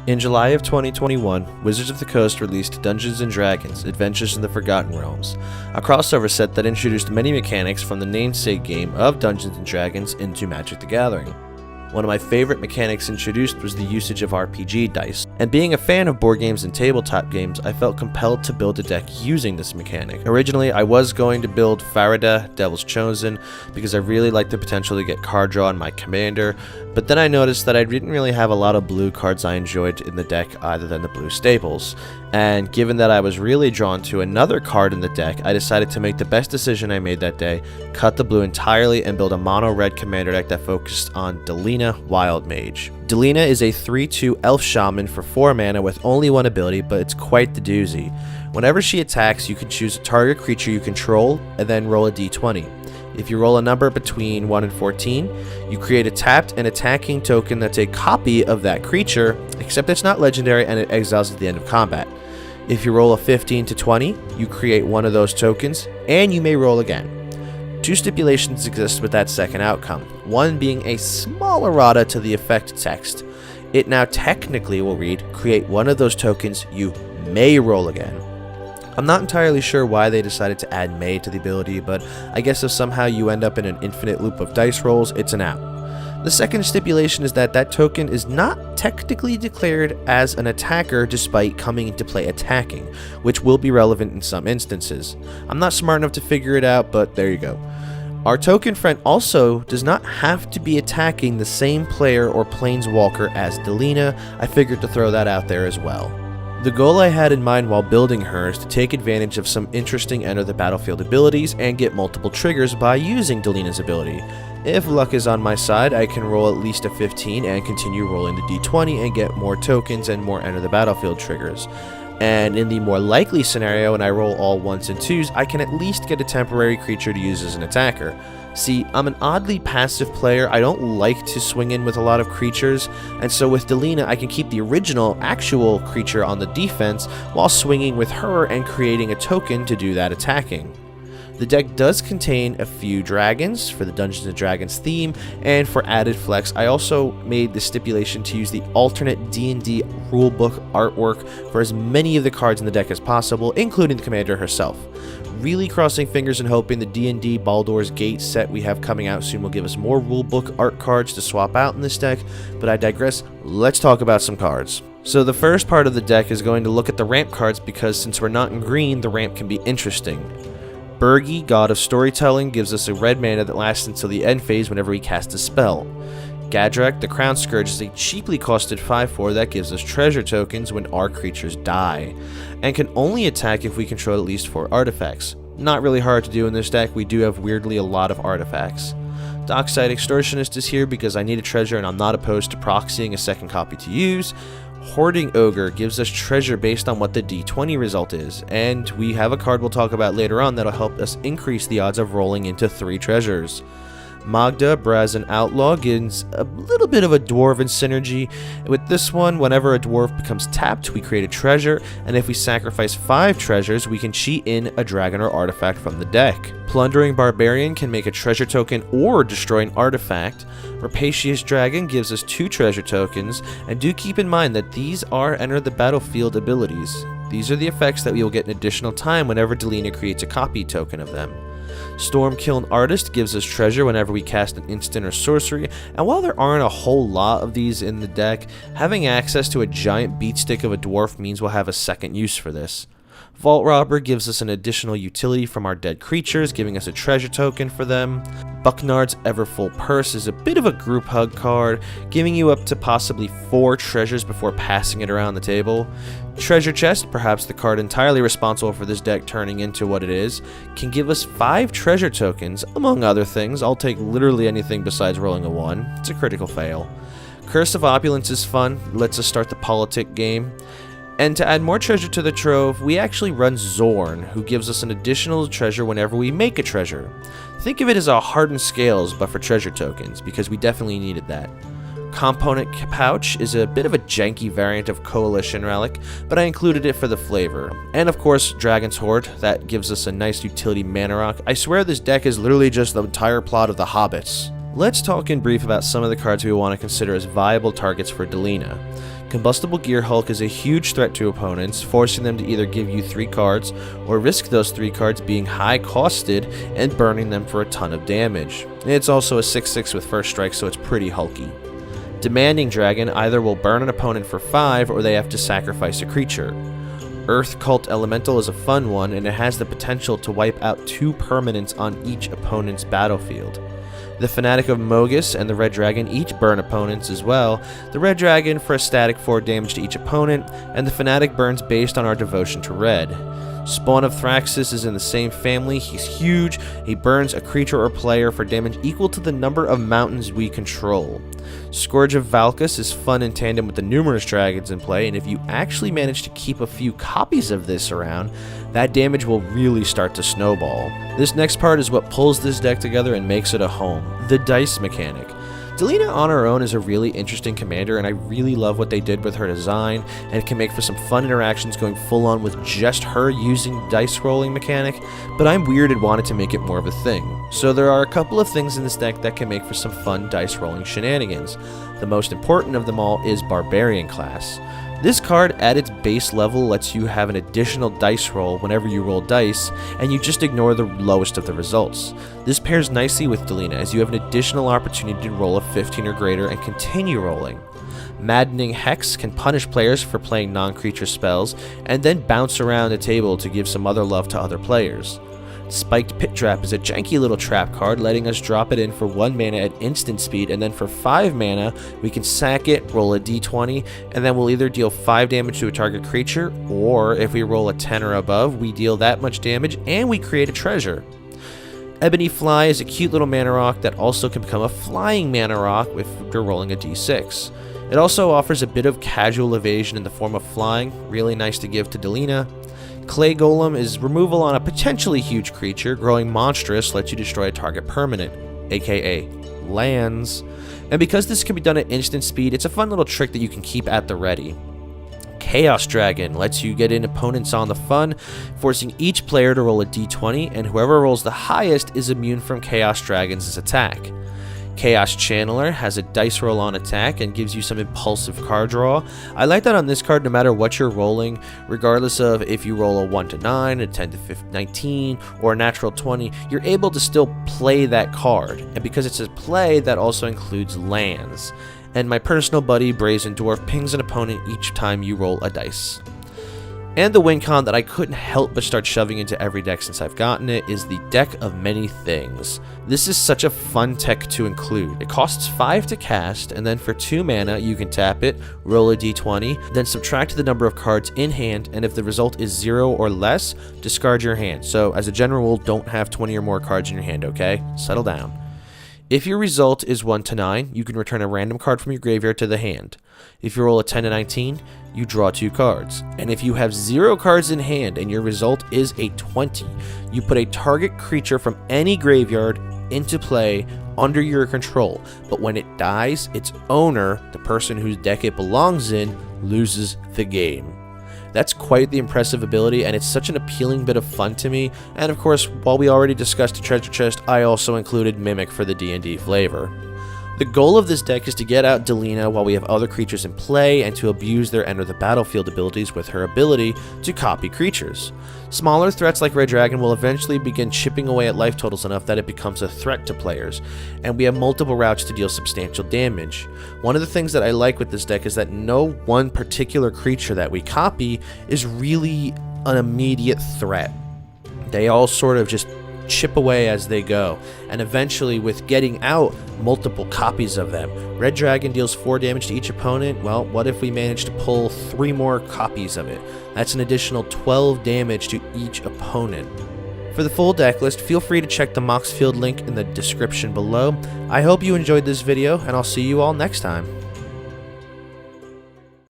In July of 2021, Wizards of the Coast released Dungeons & Dragons: Adventures in the Forgotten Realms, a crossover set that introduced many mechanics from the namesake game of Dungeons & Dragons into Magic the Gathering. One of my favorite mechanics introduced was the usage of RPG dice, and being a fan of board games and tabletop games, I felt compelled to build a deck using this mechanic. Originally, I was going to build Farida, Devil's Chosen, because I really liked the potential to get card draw on my commander, but then I noticed that I didn't really have a lot of blue cards I enjoyed in the deck other than the blue staples. And given that I was really drawn to another card in the deck, I decided to make the best decision I made that day, cut the blue entirely and build a mono-red commander deck that focused on Delina, Wild Mage. Delina is a 3/2 elf shaman for 4 mana with only one ability, but it's quite the doozy. Whenever she attacks, you can choose a target creature you control and then roll a d20. If you roll a number between 1 and 14, you create a tapped and attacking token that's a copy of that creature, except it's not legendary and it exiles at the end of combat. If you roll a 15 to 20, you create one of those tokens, and you may roll again. 2 stipulations exist with that second outcome, one being a small errata to the effect text. It now technically will read, create one of those tokens, you may roll again. I'm not entirely sure why they decided to add may to the ability, but I guess if somehow you end up in an infinite loop of dice rolls, it's an out. The second stipulation is that that token is not technically declared as an attacker despite coming into play attacking, which will be relevant in some instances. I'm not smart enough to figure it out, but there you go. Our token friend also does not have to be attacking the same player or Planeswalker as Delina. I figured to throw that out there as well. The goal I had in mind while building her is to take advantage of some interesting enter the battlefield abilities and get multiple triggers by using Delina's ability. If luck is on my side, I can roll at least a 15 and continue rolling the d20 and get more tokens and more enter the battlefield triggers. And in the more likely scenario, when I roll all 1s and 2s, I can at least get a temporary creature to use as an attacker. See, I'm an oddly passive player. I don't like to swing in with a lot of creatures, and so with Delina I can keep the original actual creature on the defense while swinging with her and creating a token to do that attacking. The deck does contain a few dragons for the Dungeons & Dragons theme, and for added flex, I also made the stipulation to use the alternate D&D rulebook artwork for as many of the cards in the deck as possible, including the commander herself. Really crossing fingers and hoping the D&D Baldur's Gate set we have coming out soon will give us more rulebook art cards to swap out in this deck, but I digress. Let's talk about some cards. So the first part of the deck is going to look at the ramp cards because since we're not in green, the ramp can be interesting. Birgi, God of Storytelling, gives us a red mana that lasts until the end phase whenever we cast a spell. Gadrak, the Crown Scourge, is a cheaply costed 5/4 that gives us treasure tokens when our creatures die, and can only attack if we control at least 4 artifacts. Not really hard to do in this deck, we do have weirdly a lot of artifacts. Dockside Extortionist is here because I need a treasure and I'm not opposed to proxying a second copy to use. Hoarding Ogre gives us treasure based on what the d20 result is, and we have a card we'll talk about later on that'll help us increase the odds of rolling into 3 treasures. Magda, Brazen Outlaw, gives a little bit of a dwarven synergy. With this one, whenever a dwarf becomes tapped, we create a treasure, and if we sacrifice 5 treasures, we can cheat in a dragon or artifact from the deck. Plundering Barbarian can make a treasure token or destroy an artifact. Rapacious Dragon gives us 2 treasure tokens, and do keep in mind that these are enter the battlefield abilities. These are the effects that we will get in additional time whenever Delina creates a copy token of them. Stormkiln Artist gives us treasure whenever we cast an instant or sorcery, and while there aren't a whole lot of these in the deck, having access to a giant beatstick of a dwarf means we'll have a second use for this. Vault Robber gives us an additional utility from our dead creatures, giving us a treasure token for them. Bucknard's Everfull Purse is a bit of a group hug card, giving you up to possibly 4 treasures before passing it around the table. Treasure Chest, perhaps the card entirely responsible for this deck turning into what it is, can give us 5 treasure tokens, among other things. I'll take literally anything besides rolling a 1. It's a critical fail. Curse of Opulence is fun, lets us start the politic game. And to add more treasure to the trove, we actually run Zorn, who gives us an additional treasure whenever we make a treasure. Think of it as a Hardened Scales, but for treasure tokens, because we definitely needed that. Component Pouch is a bit of a janky variant of Coalition Relic, but I included it for the flavor. And of course, Dragon's Hoard, that gives us a nice utility mana rock. I swear this deck is literally just the entire plot of the Hobbits. Let's talk in brief about some of the cards we will want to consider as viable targets for Delina. Combustible Gear Hulk is a huge threat to opponents, forcing them to either give you 3 cards or risk those 3 cards being high costed and burning them for a ton of damage. It's also a 6/6 with first strike, so it's pretty hulky. Demanding Dragon either will burn an opponent for 5 or they have to sacrifice a creature. Earth Cult Elemental is a fun one, and it has the potential to wipe out 2 permanents on each opponent's battlefield. The Fanatic of Mogus and the Red Dragon each burn opponents as well, the Red Dragon for a static 4 damage to each opponent, and the Fanatic burns based on our devotion to red. Spawn of Thraxus is in the same family. He's huge. He burns a creature or player for damage equal to the number of mountains we control. Scourge of Valkus is fun in tandem with the numerous dragons in play, and if you actually manage to keep a few copies of this around, that damage will really start to snowball. This next part is what pulls this deck together and makes it a home, the dice mechanic. Delina on her own is a really interesting commander, and I really love what they did with her design, and it can make for some fun interactions going full on with just her using dice rolling mechanic, but I'm weird and wanted to make it more of a thing. So there are a couple of things in this deck that can make for some fun dice rolling shenanigans. The most important of them all is Barbarian class. This card at its base level lets you have an additional dice roll whenever you roll dice, and you just ignore the lowest of the results. This pairs nicely with Delina, as you have an additional opportunity to roll a 15 or greater and continue rolling. Maddening Hex can punish players for playing non-creature spells, and then bounce around the table to give some other love to other players. Spiked Pit Trap is a janky little trap card, letting us drop it in for 1 mana at instant speed, and then for 5 mana, we can sack it, roll a d20, and then we'll either deal 5 damage to a target creature, or if we roll a 10 or above, we deal that much damage, and we create a treasure. Ebony Fly is a cute little mana rock that also can become a flying mana rock if you're rolling a d6. It also offers a bit of casual evasion in the form of flying, really nice to give to Delina. Clay Golem is removal on a potentially huge creature. Growing Monstrous lets you destroy a target permanent, aka lands. And because this can be done at instant speed, it's a fun little trick that you can keep at the ready. Chaos Dragon lets you get in opponents on the fun, forcing each player to roll a d20, and whoever rolls the highest is immune from Chaos Dragon's attack. Chaos Channeler has a dice roll on attack and gives you some impulsive card draw. I like that on this card no matter what you're rolling, regardless of if you roll a 1 to 9, a 10 to 19, or a natural 20, you're able to still play that card. And because it's a play, that also includes lands. And my personal buddy Brazen Dwarf pings an opponent each time you roll a dice. And the win con that I couldn't help but start shoving into every deck since I've gotten it is the Deck of Many Things. This is such a fun tech to include. It costs 5 to cast, and then for 2 mana you can tap it, roll a d20, then subtract the number of cards in hand, and if the result is 0 or less, discard your hand. So as a general rule, don't have 20 or more cards in your hand, okay? Settle down. If your result is 1 to 9, you can return a random card from your graveyard to the hand. If you roll a 10 to 19, you draw 2 cards. And if you have 0 cards in hand and your result is a 20, you put a target creature from any graveyard into play under your control. But when it dies, its owner, the person whose deck it belongs in, loses the game. That's quite the impressive ability, and it's such an appealing bit of fun to me. And of course, while we already discussed a treasure chest, I also included Mimic for the D&D flavor. The goal of this deck is to get out Delina while we have other creatures in play, and to abuse their enter the battlefield abilities with her ability to copy creatures. Smaller threats like Red Dragon will eventually begin chipping away at life totals enough that it becomes a threat to players, and we have multiple routes to deal substantial damage. One of the things that I like with this deck is that no one particular creature that we copy is really an immediate threat. They all sort of just chip away as they go, and eventually with getting out multiple copies of them. Red Dragon deals 4 damage to each opponent. Well, what if we manage to pull 3 more copies of it? That's an additional 12 damage to each opponent. For the full deck list, feel free to check the Moxfield link in the description below. I hope you enjoyed this video, and I'll see you all next time.